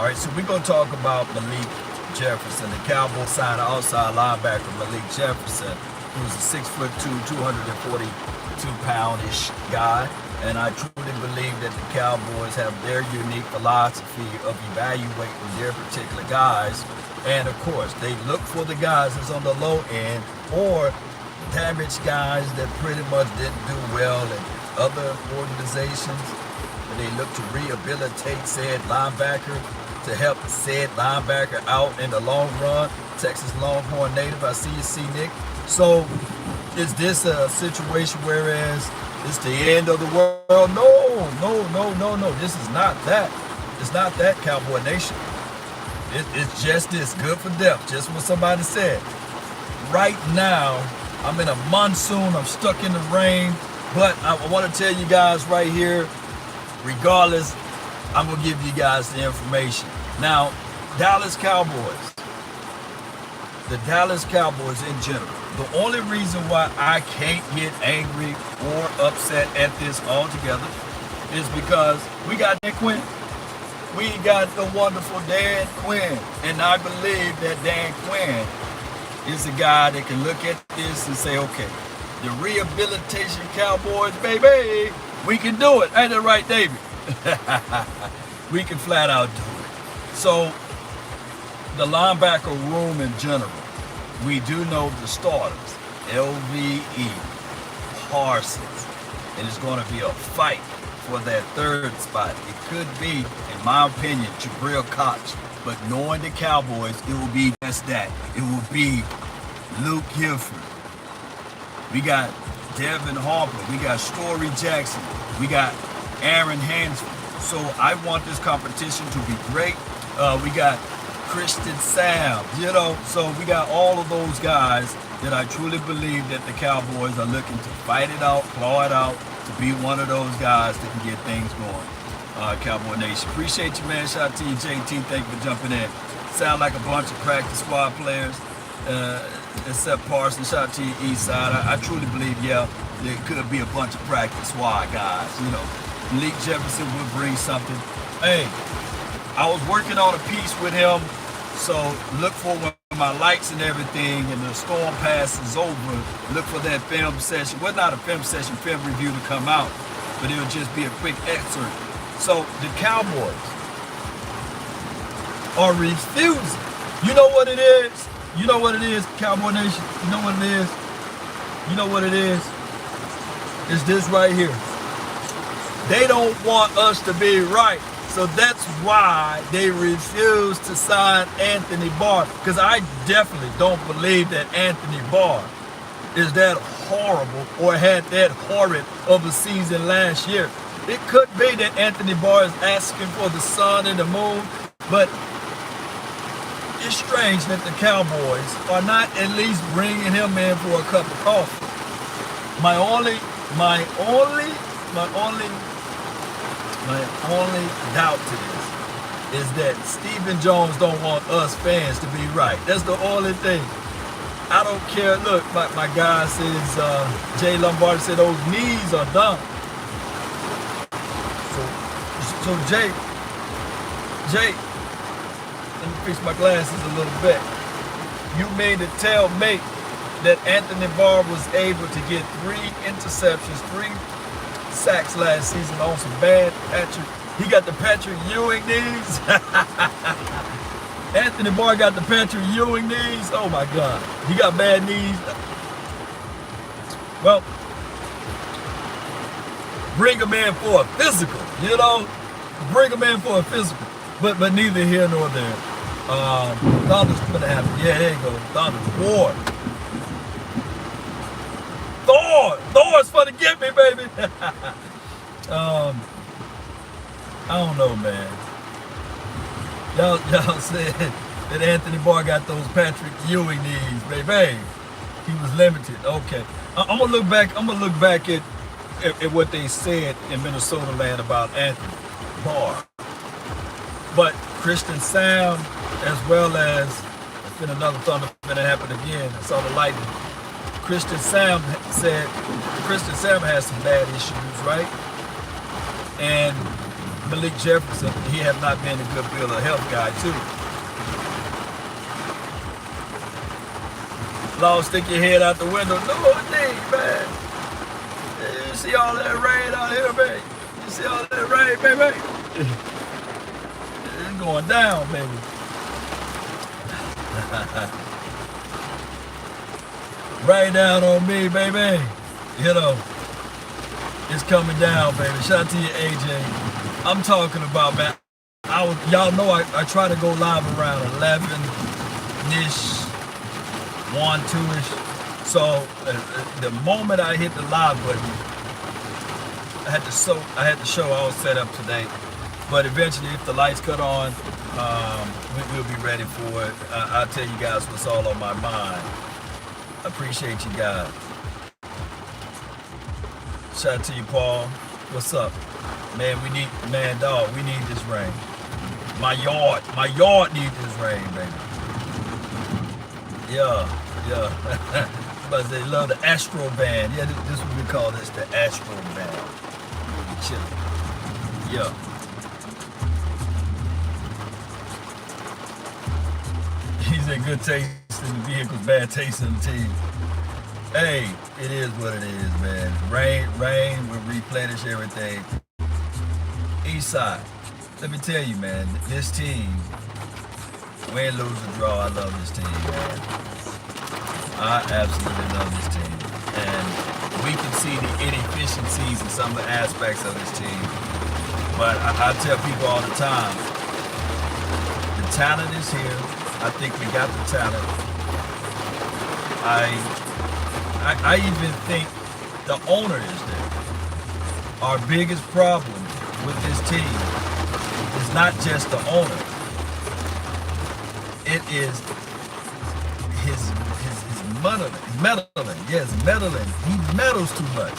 All right, so we're going to talk about Malik Jefferson, the Cowboys signed outside linebacker Malik Jefferson, who's a 6'2", 242-pound-ish guy. And I truly believe that the Cowboys have their unique philosophy of evaluating their particular guys. And of course, they look for the guys that's on the low end or damaged guys that pretty much didn't do well in other organizations. And they look to rehabilitate said linebacker to help said linebacker out in the long run. Texas Longhorn native, I see you, C. Nick. So is this a situation whereas it's the end of the world? No. This is not that. It's not that, Cowboy Nation. It's just this, good for depth, just what somebody said. Right now, I'm in a monsoon, I'm stuck in the rain, but I want to tell you guys right here, regardless, I'm going to give you guys the information. Now, Dallas Cowboys, the Dallas Cowboys in general, the only reason why I can't get angry or upset at this altogether is because we got Dan Quinn. We got the wonderful Dan Quinn. And I believe that Dan Quinn is a guy that can look at this and say, okay, the rehabilitation Cowboys, baby, we can do it. Ain't that right, David? We can flat out do it. So the linebacker room in general, we do know the starters, LVE, Parsons, and it's going to be a fight for that third spot. It could be, in my opinion, Jabril Cox, but knowing the Cowboys, it will be just that. It will be Luke Gifford. We got Devin Harper. We got Story Jackson. We got Aaron Hansford. So I want this competition to be great. We got Christian Sam, so we got all of those guys that I truly believe that the Cowboys are looking to fight it out, claw it out, to be one of those guys that can get things going. Cowboy Nation, appreciate you, man. Shout out to you, JT. Thank you for jumping in. Sound like a bunch of practice squad players, except Parsons. Shout out to you, East Side. I truly believe, yeah, there could be a bunch of practice squad guys. Malik Jefferson would bring something. Hey, I was working on a piece with him, so look for when my lights and everything and the storm pass is over, look for that film session. Well, not a film session, film review to come out, but it'll just be a quick excerpt. So the Cowboys are refusing. You know what it is? You know what it is, Cowboy Nation? You know what it is? You know what it is? It's this right here. They don't want us to be right. So that's why they refuse to sign Anthony Barr. Because I definitely don't believe that Anthony Barr is that horrible or had that horrid of a season last year. It could be that Anthony Barr is asking for the sun and the moon, but it's strange that the Cowboys are not at least bringing him in for a cup of coffee. My only doubt to this is that Stephen Jones don't want us fans to be right. That's the only thing. I don't care. Look, my guy says, Jay Lombardi said those knees are done. So Jay, let me fix my glasses a little bit. You mean to tell me that Anthony Barr was able to get 3 interceptions, 3 sacks last season on some bad Patrick? He got the Patrick Ewing knees. Anthony Barr got the Patrick Ewing knees. Oh my God, he got bad knees. Well, bring him in for a physical, bring him in for a physical. But neither here nor there. Thunder's gonna happen. Yeah, there you go. Thunder's War. Thor's for the get me, baby. I don't know, man. Y'all said that Anthony Barr got those Patrick Ewing knees, baby. He was limited. Okay. I'm gonna look back at what they said in Minnesota land about Anthony Barr. But Christian Sam, as well as, it's been another thunder finna happen again. I saw the lightning. Christian Sam has some bad issues, right? And Malik Jefferson, he has not been a good bill of health guy too. Lord, stick your head out the window. No, indeed, man. You see all that rain out here, baby? You see all that rain, baby? It's going down, baby. Right down on me, baby. You know, it's coming down, baby. Shout out to you, AJ. I'm talking about, man. Y'all know I try to go live around 11-ish. 1, 2-ish. So the moment I hit the live button, I had to show I was set up today. But eventually, if the lights cut on, we'll be ready for it. I'll tell you guys what's all on my mind. I appreciate you guys. Shout out to you, Paul. What's up, man? We need this rain. My yard needs this rain, baby. Yeah. But they love the Astro Band. Yeah, this is what we call this, the Astro Band. We'll be chilling. Yeah. He said good taste in the vehicles, bad taste in the team. Hey, it is what it is, man. Rain will replenish everything. East side. Let me tell you, man, this team, win, lose, or draw, I love this team, man. I absolutely love this team. And we can see the inefficiencies in some of the aspects of this team. But I tell people all the time, the talent is here. I think we got the talent. I even think the owner is there. Our biggest problem with this team is not just the owner. It is his meddling. Yes, meddling. He meddles too much.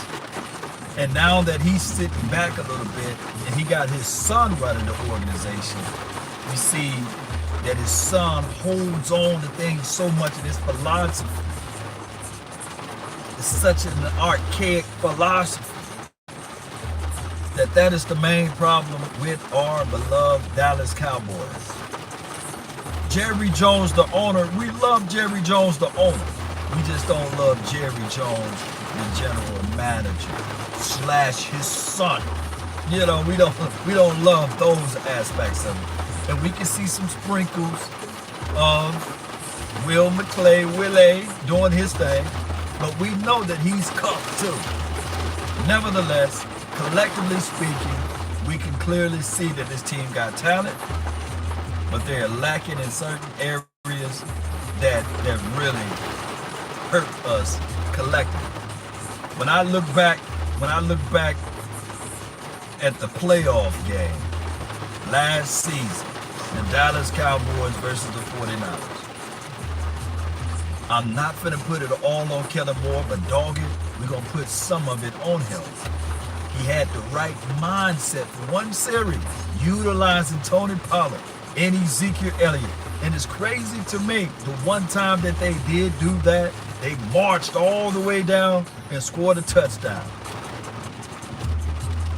And now that he's sitting back a little bit and he got his son running the organization, we see that his son holds on to things so much in his philosophy. It's such an archaic philosophy that is the main problem with our beloved Dallas Cowboys. Jerry Jones, the owner, we love Jerry Jones, the owner. We just don't love Jerry Jones, the general manager / his son. You know, we don't love those aspects of it. And we can see some sprinkles of Willie doing his thing, but we know that he's cuffed too. Nevertheless, collectively speaking, we can clearly see that this team got talent, but they're lacking in certain areas that really hurt us collectively. When I look back at the playoff game last season, the Dallas Cowboys versus the 49ers, I'm not finna put it all on Kellen Moore, but dog it, we're gonna put some of it on him. He had the right mindset for one series, utilizing Tony Pollard and Ezekiel Elliott. And it's crazy to me, the one time that they did do that, they marched all the way down and scored a touchdown.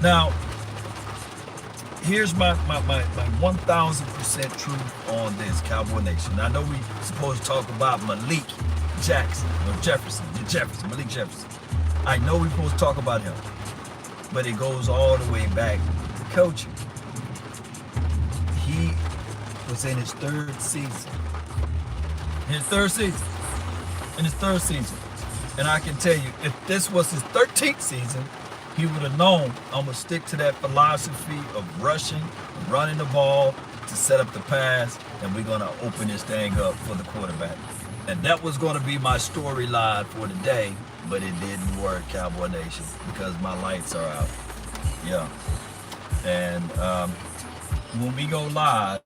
Now, here's my 1,000% truth on this, Cowboy Nation. I know we supposed to talk about Malik Jefferson. I know we're supposed to talk about him, but it goes all the way back to coaching. He was in his third season. And I can tell you, if this was his 13th season, he would have known I'm going to stick to that philosophy of running the ball to set up the pass, and we're going to open this thing up for the quarterback. And that was going to be my storyline for today, but it didn't work, Cowboy Nation, because my lights are out. Yeah. And when we go live,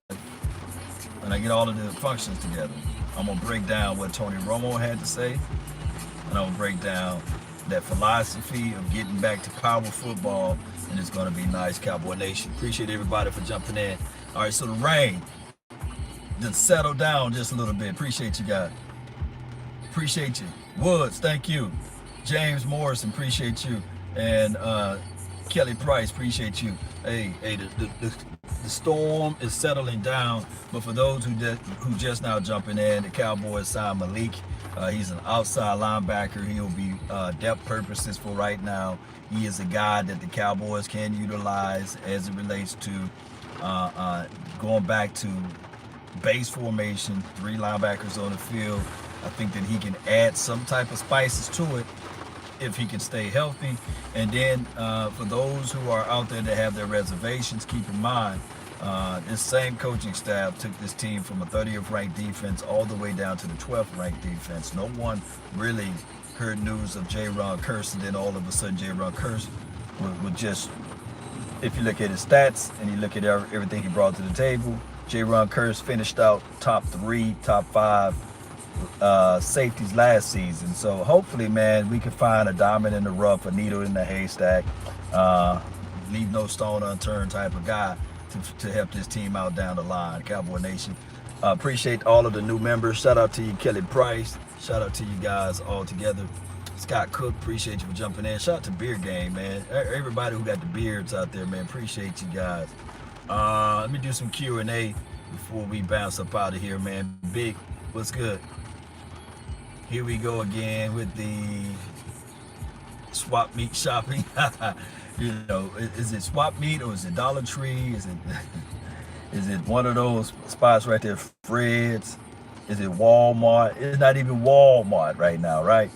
when I get all of the functions together, I'm going to break down what Tony Romo had to say, and I'm going to break down that philosophy of getting back to power football, and it's going to be nice, Cowboy Nation. Appreciate everybody for jumping in. All right, so the rain just settled down just a little bit. Appreciate you guys. Appreciate you. Woods, thank you. James Morrison, appreciate you. And Kelly Price, appreciate you. Hey, the storm is settling down, but for those who just now jumping in, the Cowboys signed Malik. He's an outside linebacker. He'll be depth purposes for right now. He is a guy that the Cowboys can utilize as it relates to going back to base formation, 3 linebackers on the field. I think that he can add some type of spices to it if he can stay healthy. And then for those who are out there that have their reservations, keep in mind, this same coaching staff took this team from a 30th ranked defense all the way down to the 12th ranked defense. No one really heard news of J-Ron Curse, and then all of a sudden J-Ron Curse would just, if you look at his stats and you look at everything he brought to the table, J-Ron Curse finished out top 3, top 5 safeties last season. So hopefully, man, we can find a diamond in the rough, a needle in the haystack, leave no stone unturned type of guy to help this team out down the line. Cowboy Nation, appreciate all of the new members. Shout out to you, Kelly Price. Shout out to you guys all together. Scott Cook, appreciate you for jumping in. Shout out to Beard Game, man. Everybody who got the beards out there, man, appreciate you guys. Let me do some Q&A before we bounce up out of here, man. Big, what's good? Here we go again with the swap meet shopping. You know, is it swap meet or is it Dollar Tree? Is it one of those spots right there, Fred's? Is it Walmart? It's not even Walmart right now, right?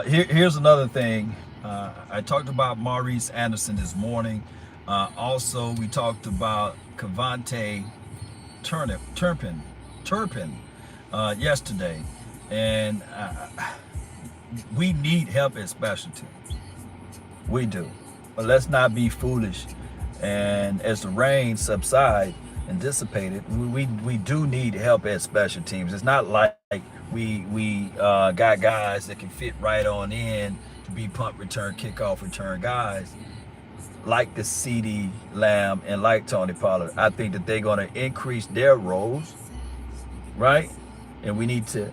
Here's another thing. I talked about Maurice Anderson this morning. Also, we talked about Cavante Turpin yesterday. And we need help at special teams. We do. But let's not be foolish. And as the rain subside and dissipated, we do need help at special teams. It's not like we got guys that can fit right on in to be punt return, kickoff return guys like the CeeDee Lamb and like Tony Pollard. I think that they're going to increase their roles, right? And we need to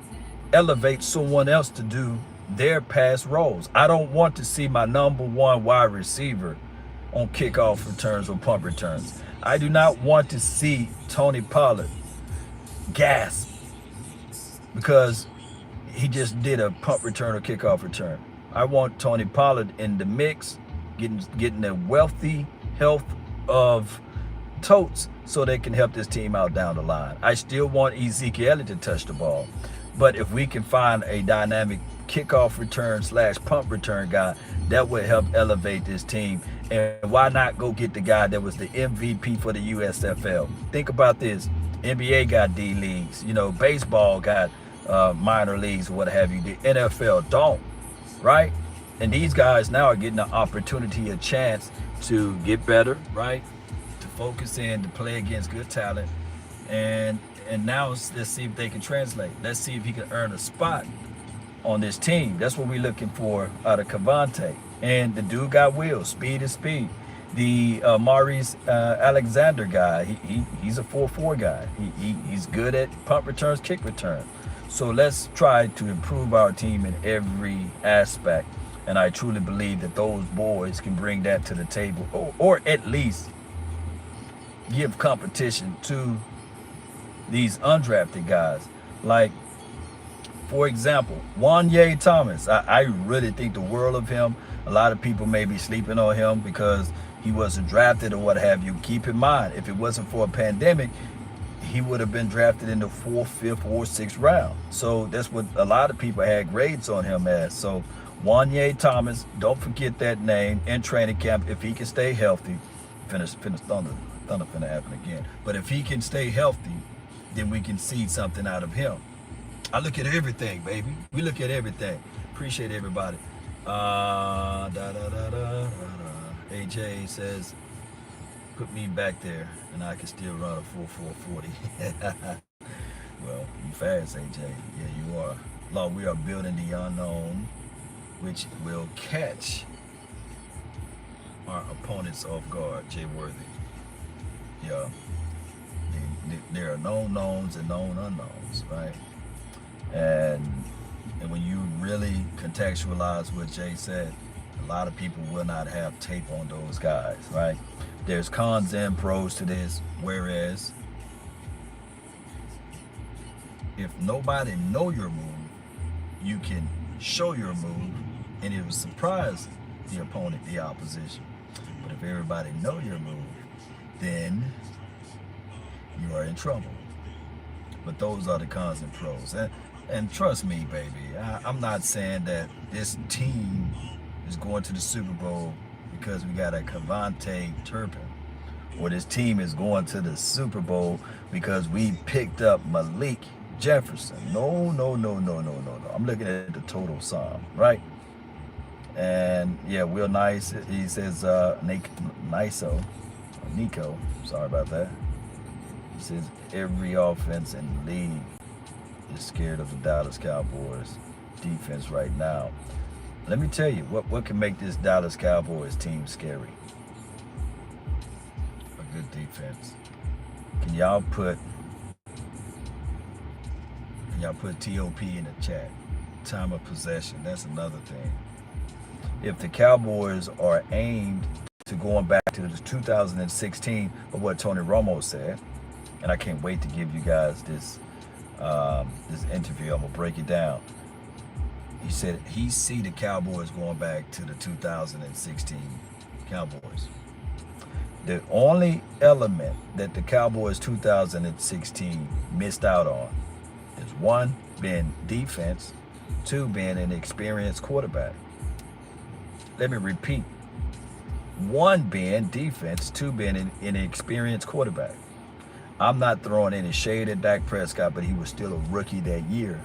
elevate someone else to do their past roles. I don't want to see my number 1 wide receiver on kickoff returns or punt returns. I do not want to see Tony Pollard gasp because he just did a punt return or kickoff return. I want Tony Pollard in the mix, getting a wealthy health of totes so they can help this team out down the line. I still want Ezekiel Elliott to touch the ball. But if we can find a dynamic kickoff return / punt return guy, that would help elevate this team. And why not go get the guy that was the MVP for the USFL? Think about this. NBA got D leagues, you know, baseball got minor leagues or what have you. The NFL don't, right? And these guys now are getting an opportunity, a chance to get better, right? To focus in, to play against good talent. And now let's see if they can translate. Let's see if he can earn a spot on this team. That's what we're looking for out of Cavante. And the dude got wheels. Speed is speed. The Maurice Alexander guy, he's a 4-4 guy. He's good at punt returns, kick returns. So let's try to improve our team in every aspect. And I truly believe that those boys can bring that to the table, or at least give competition to these undrafted guys. Like, for example, Wanye Thomas. I really think the world of him. A lot of people may be sleeping on him because he wasn't drafted or what have you. Keep in mind, if it wasn't for a pandemic, he would have been drafted in the 4th, 5th, or 6th round. So that's what a lot of people had grades on him as. So Wanye Thomas, don't forget that name in training camp. If he can stay healthy, finish Thunder finna happen again. But if he can stay healthy, then we can see something out of him. I look at everything, baby. We look at everything. Appreciate everybody. AJ says, put me back there and I can still run a full 440. Well, you fast, AJ. Yeah, you are. Lord, we are building the unknown, which will catch our opponents off guard. Jay Worthy. Yeah. There are known knowns and known unknowns, right? And when you really contextualize what Jay said, a lot of people will not have tape on those guys, right? There's cons and pros to this, whereas if nobody know your move, you can show your move and it will surprise the opponent, the opposition. But if everybody know your move, then you are in trouble. But those are the cons and pros. And trust me, baby, I'm not saying that this team is going to the Super Bowl because we got a Cavante Turpin, or this team is going to the Super Bowl because we picked up Malik Jefferson. No, no, no, no, no, no, no. I'm looking at the total sum, right? And yeah, Will Nice, he says, Nico, sorry about that. He says every offense in the league is scared of the Dallas Cowboys defense right now. Let me tell you, what can make this Dallas Cowboys team scary? A good defense. Can y'all put TOP in the chat? Time of possession, that's another thing. If the Cowboys are aimed to going back to the 2016 of what Tony Romo said, and I can't wait to give you guys this interview. I'm gonna break it down. He said he see the Cowboys going back to the 2016 Cowboys. The only element that the Cowboys 2016 missed out on is one, being defense, two, being an experienced quarterback. Let me repeat. One, being defense, two, being an experienced quarterback. I'm not throwing any shade at Dak Prescott, but he was still a rookie that year.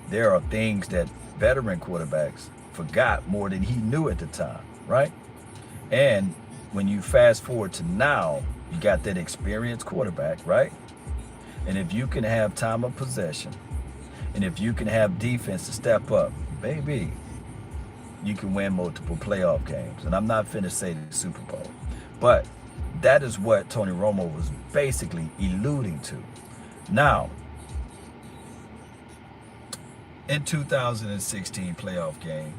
There are things that veteran quarterbacks forgot more than he knew at the time, right? And when you fast forward to now, you got that experienced quarterback, right? And if you can have time of possession, and if you can have defense to step up, baby, you can win multiple playoff games. And I'm not finna say the Super Bowl, but that is what Tony Romo was basically alluding to. Now, in 2016 playoff game,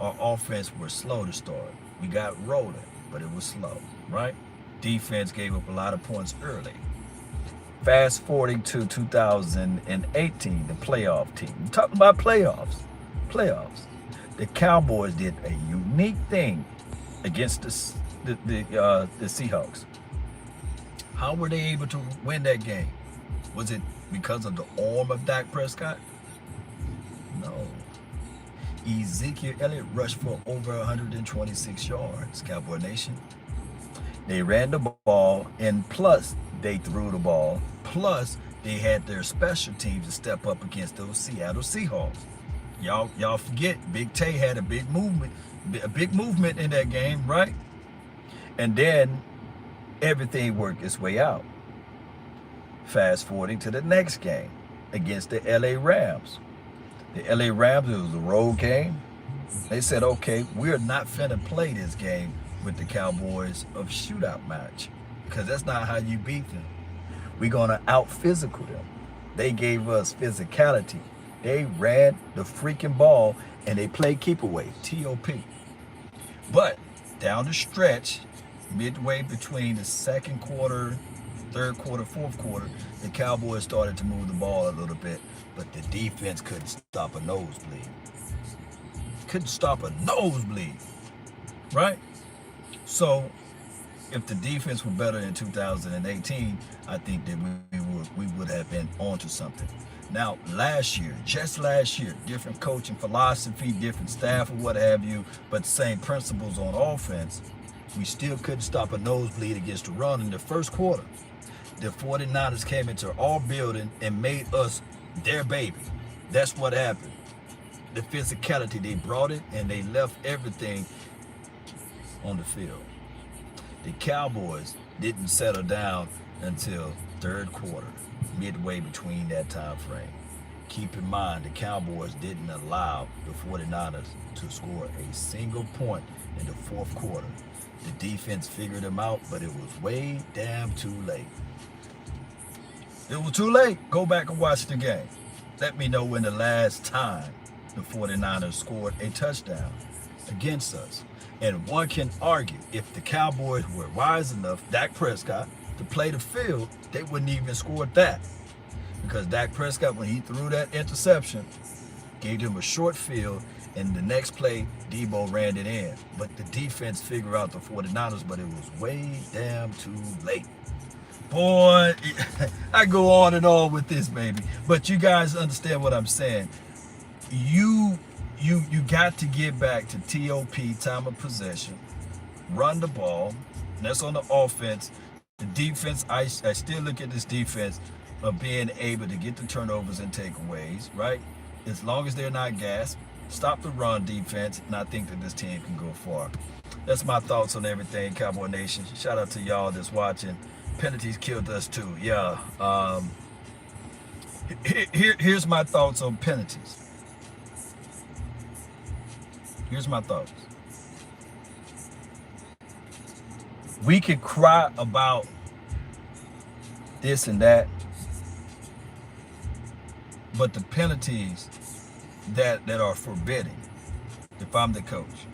our offense was slow to start. We got rolling, but it was slow, right? Defense gave up a lot of points early. Fast forwarding to 2018, the playoff team. I'm talking about playoffs. The Cowboys did a unique thing against the Seahawks. How were they able to win that game? Was it because of the arm of Dak Prescott? No. Ezekiel Elliott rushed for over 126 yards, Cowboy Nation. They ran the ball, and plus they threw the ball. Plus they had their special teams to step up against those Seattle Seahawks. Y'all forget Big Tay had a big movement in that game, right? And then everything worked its way out. Fast forwarding to the next game against the LA Rams. The LA Rams, it was a road game. They said, okay, we're not finna play this game with the Cowboys of shootout match, because that's not how you beat them. We're gonna out-physical them. They gave us physicality. They ran the freaking ball and they played keep away, TOP. But down the stretch, midway between the second quarter, third quarter, fourth quarter, the Cowboys started to move the ball a little bit, but the defense couldn't stop a nosebleed. Couldn't stop a nosebleed, right? So if the defense were better in 2018, I think that we would have been onto something. Now, just last year, different coaching philosophy, different staff or what have you, but the same principles on offense, we still couldn't stop a nosebleed against the run in the first quarter. The 49ers came into our building and made us their baby. That's what happened. The physicality, they brought it and they left everything on the field. The Cowboys didn't settle down until third quarter, midway between that time frame. Keep in mind, the Cowboys didn't allow the 49ers to score a single point in the fourth quarter. The defense figured them out, but it was way damn too late. It was too late. Go back and watch the game. Let me know when the last time the 49ers scored a touchdown. against us. And one can argue if the Cowboys were wise enough, Dak Prescott, to play the field, they wouldn't even score that. Because Dak Prescott, when he threw that interception, gave him a short field, and the next play, Debo ran it in. But the defense figured out the 49ers, but it was way damn too late. Boy, I go on and on with this, baby. But you guys understand what I'm saying. You got to get back to TOP, time of possession, run the ball. That's on the offense. The defense, I still look at this defense of being able to get the turnovers and takeaways, right? As long as they're not gassed, stop the run defense, and I think that this team can go far. That's my thoughts on everything, Cowboy Nation. Shout out to y'all that's watching. Penalties killed us too. Yeah. Here's my thoughts on penalties. Here's my thoughts. We could cry about this and that, but the penalties that are forbidding, if I'm the coach,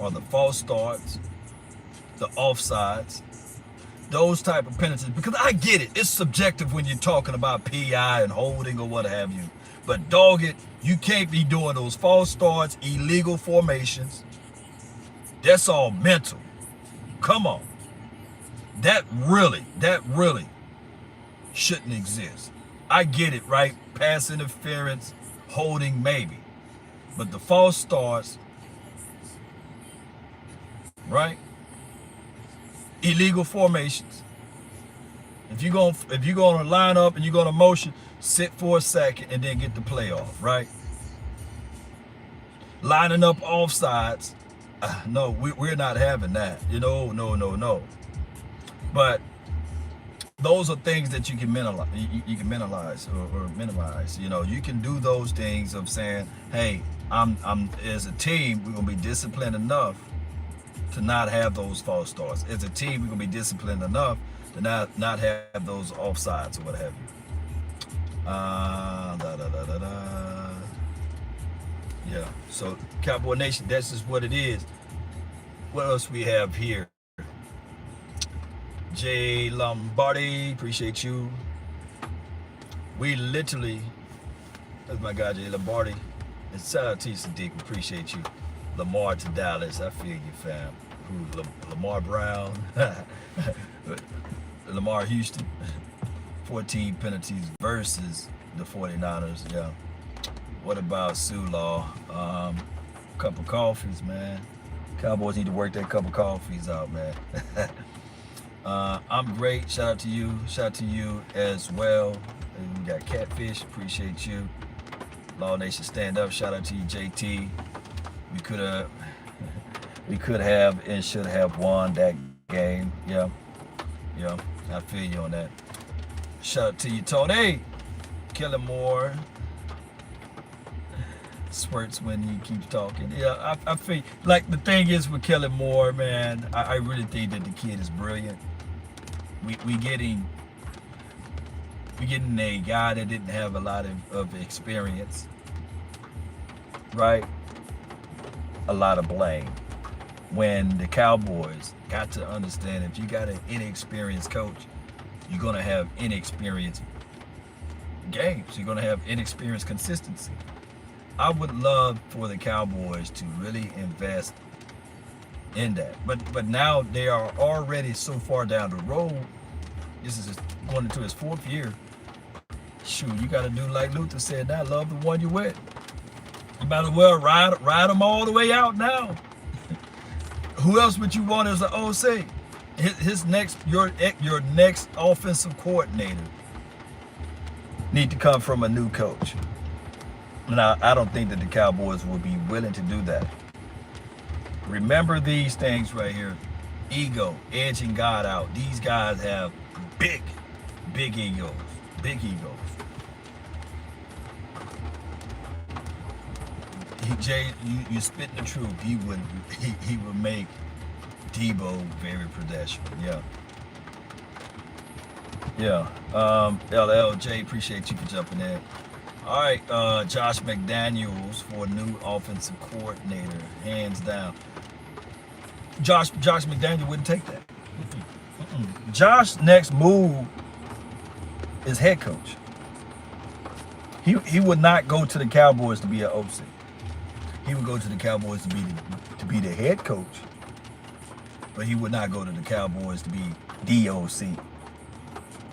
are the false starts, the offsides, those type of penalties. Because I get it, it's subjective when you're talking about PI and holding or what have you. But dog it, you can't be doing those false starts, illegal formations. That's all mental. Come on. That really shouldn't exist. I get it, right? Pass interference, holding maybe. But the false starts, right? Illegal formations. If you're gonna line up and you're gonna motion, sit for a second and then get the play off, right? Lining up offsides, no, we're not having that. No. But those are things that you can minimize. You can minimize or minimize. You can do those things of saying, hey, I'm as a team, we're gonna be disciplined enough to not have those false starts. As a team, we're gonna be disciplined enough to not have those offsides or what have you. Yeah. So Cowboy Nation, that's just what it is. What else we have here? Jay Lombardi, appreciate you. We literally, that's my guy Jay Lombardi. And shout out to you, Sadiq, appreciate you. Lamar to Dallas, I feel you, fam. Who, Lamar Brown, Lamar Houston, 14 penalties versus the 49ers, yeah. What about Sulaw? Cup of coffees, man. Cowboys need to work that cup of coffees out, man. I'm great. Shout out to you. Shout out to you as well. And we got Catfish. Appreciate you. Law Nation stand up. Shout out to you, JT. We could have and should have won that game. Yeah. I feel you on that. Shout out to you, Tony. Killing more. Squirts when he keeps talking. Yeah, I feel like the thing is with Kellen Moore, man, I really think that the kid is brilliant. We getting a guy that didn't have a lot of experience, right? A lot of blame. When the Cowboys got to understand, if you got an inexperienced coach, you're gonna have inexperienced games. You're gonna have inexperienced consistency. I would love for the Cowboys to really invest in that. But now they are already so far down the road. This is going into his 4th year. Shoot, you got to do like Luther said, now love the one you with. You might as well ride them all the way out now. Who else would you want as an OC? Your next offensive coordinator need to come from a new coach. Now, I don't think that the Cowboys will be willing to do that. Remember these things right here. Ego, edging God out. These guys have big egos. Big egos. Jay, you spitting the truth. He would make Debo very pedestrian. Yeah. LLJ, appreciate you for jumping in. All right, Josh McDaniels for new offensive coordinator, hands down. Josh McDaniel wouldn't take that. Josh's next move is head coach. He would not go to the Cowboys to be an OC. He would go to the Cowboys to be the head coach, but he would not go to the Cowboys to be DOC.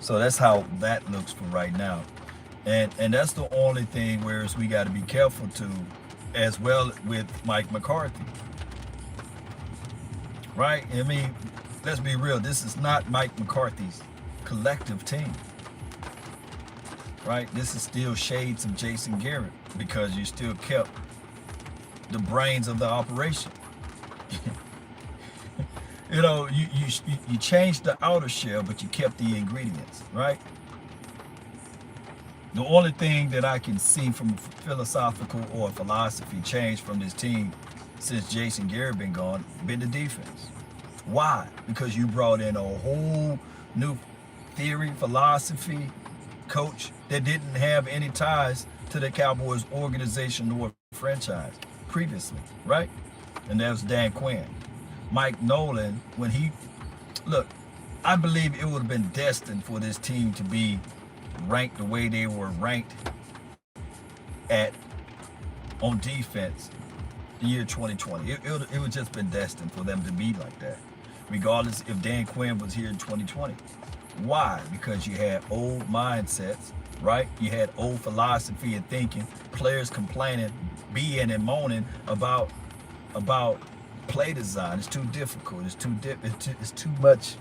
So that's how that looks for right now. And that's the only thing whereas we got to be careful too, as well with Mike McCarthy. Right? I mean, let's be real. This is not Mike McCarthy's collective team. Right? This is still shades of Jason Garrett because you still kept the brains of the operation. You know, you changed the outer shell, but you kept the ingredients, right? The only thing that I can see from philosophical or philosophy change from this team since Jason Garrett been gone, been the defense. Why? Because you brought in a whole new theory, philosophy, coach that didn't have any ties to the Cowboys organization or franchise previously, right? And that was Dan Quinn. Mike Nolan, when he, look, I believe it would have been destined for this team to be ranked the way they were ranked at on defense the year 2020. It would just been destined for them to be like that, regardless if Dan Quinn was here in 2020. Why? Because you had old mindsets, right? You had old philosophy and thinking, players complaining, being and moaning about play design. It's too difficult. It's too much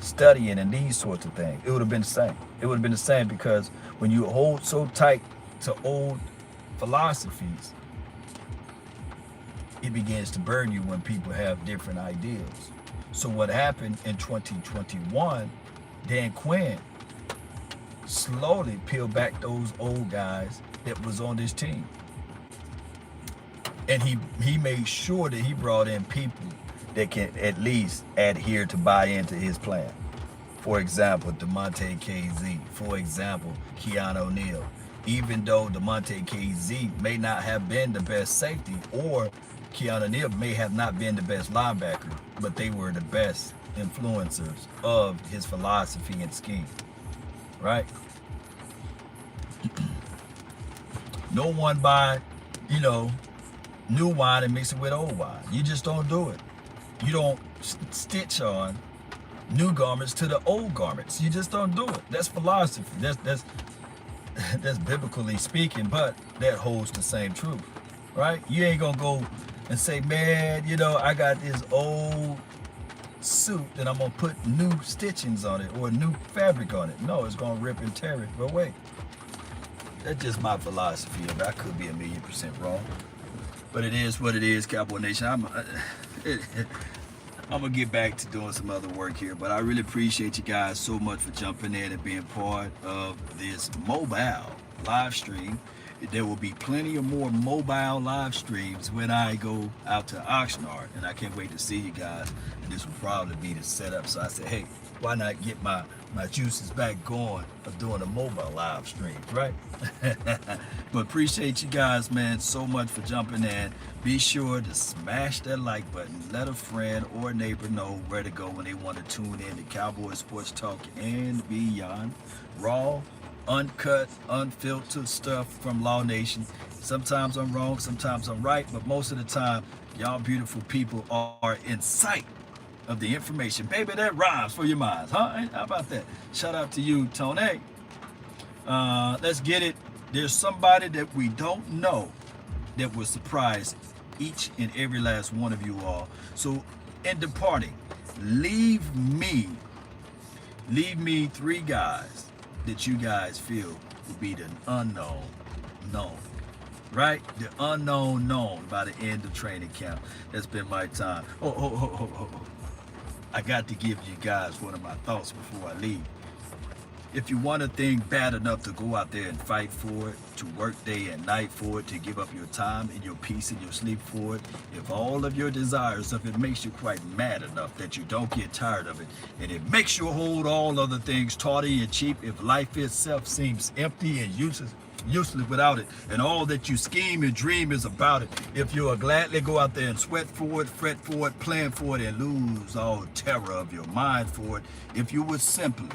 studying and these sorts of things. It would have been the same. It would have been the same because when you hold so tight to old philosophies, it begins to burn you when people have different ideals. So what happened in 2021, Dan Quinn slowly peeled back those old guys that was on this team. And he made sure that he brought in people that can at least adhere to buy into his plan. For example, DeMonte KZ. For example, Keanu O'Neal. Even though DeMonte KZ may not have been the best safety, or Keanu O'Neal may have not been the best linebacker, but they were the best influencers of his philosophy and scheme, right? No one buy, new wine and mix it with old wine. You just don't do it. You don't stitch on new garments to the old garments. You just don't do it. That's philosophy. That's biblically speaking, but that holds the same truth, right? You ain't gonna go and say, man, I got this old suit and I'm gonna put new stitchings on it or new fabric on it. No, it's gonna rip and tear it away. That's just my philosophy of it. I could be 1,000,000% wrong, but it is what it is, Cowboy Nation. I'm gonna get back to doing some other work here, but I really appreciate you guys so much for jumping in and being part of this mobile live stream. There will be plenty of more mobile live streams when I go out to Oxnard, and I can't wait to see you guys. And this will probably be the setup. So I said, hey, why not get my juices back going of doing a mobile live stream, right? But appreciate you guys, man, so much for jumping in. Be sure to smash that like button. Let a friend or a neighbor know where to go when they want to tune in to Cowboy Sports Talk and beyond. Raw, uncut, unfiltered stuff from Law Nation. Sometimes I'm wrong, sometimes I'm right, but most of the time, y'all beautiful people are in sight of the information. Baby, that rhymes for your minds, huh? How about that? Shout out to you, Tony. Let's get it. There's somebody that we don't know that will surprise each and every last one of you all. So in departing, leave me 3 guys that you guys feel will be the unknown known, right? The unknown known by the end of training camp. That's been my time. I got to give you guys one of my thoughts before I leave. If you want a thing bad enough to go out there and fight for it, to work day and night for it, to give up your time and your peace and your sleep for it, if all of your desires of it makes you quite mad enough that you don't get tired of it, and it makes you hold all other things tawdry and cheap, if life itself seems empty and useless, useless without it. And all that you scheme and dream is about it. If you'll gladly go out there and sweat for it, fret for it, plan for it, and lose all terror of your mind for it, if you would simply,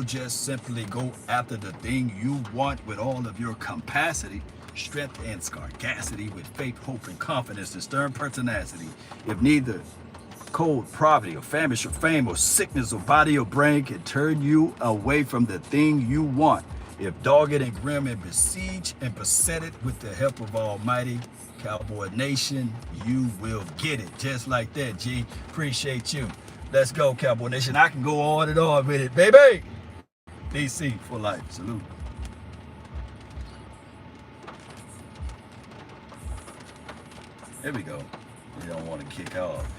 just simply go after the thing you want with all of your capacity, strength, and scarcity, with faith, hope, and confidence, and stern pertinacity, if neither cold, poverty, or famish, or fame, or sickness, or body, or brain can turn you away from the thing you want, if dogged and grim and besieged and beset it with the help of Almighty Cowboy Nation, you will get it. Just like that, G. Appreciate you. Let's go, Cowboy Nation. I can go on and on with it, baby. DC for life. Salute. There we go. You don't want to kick off.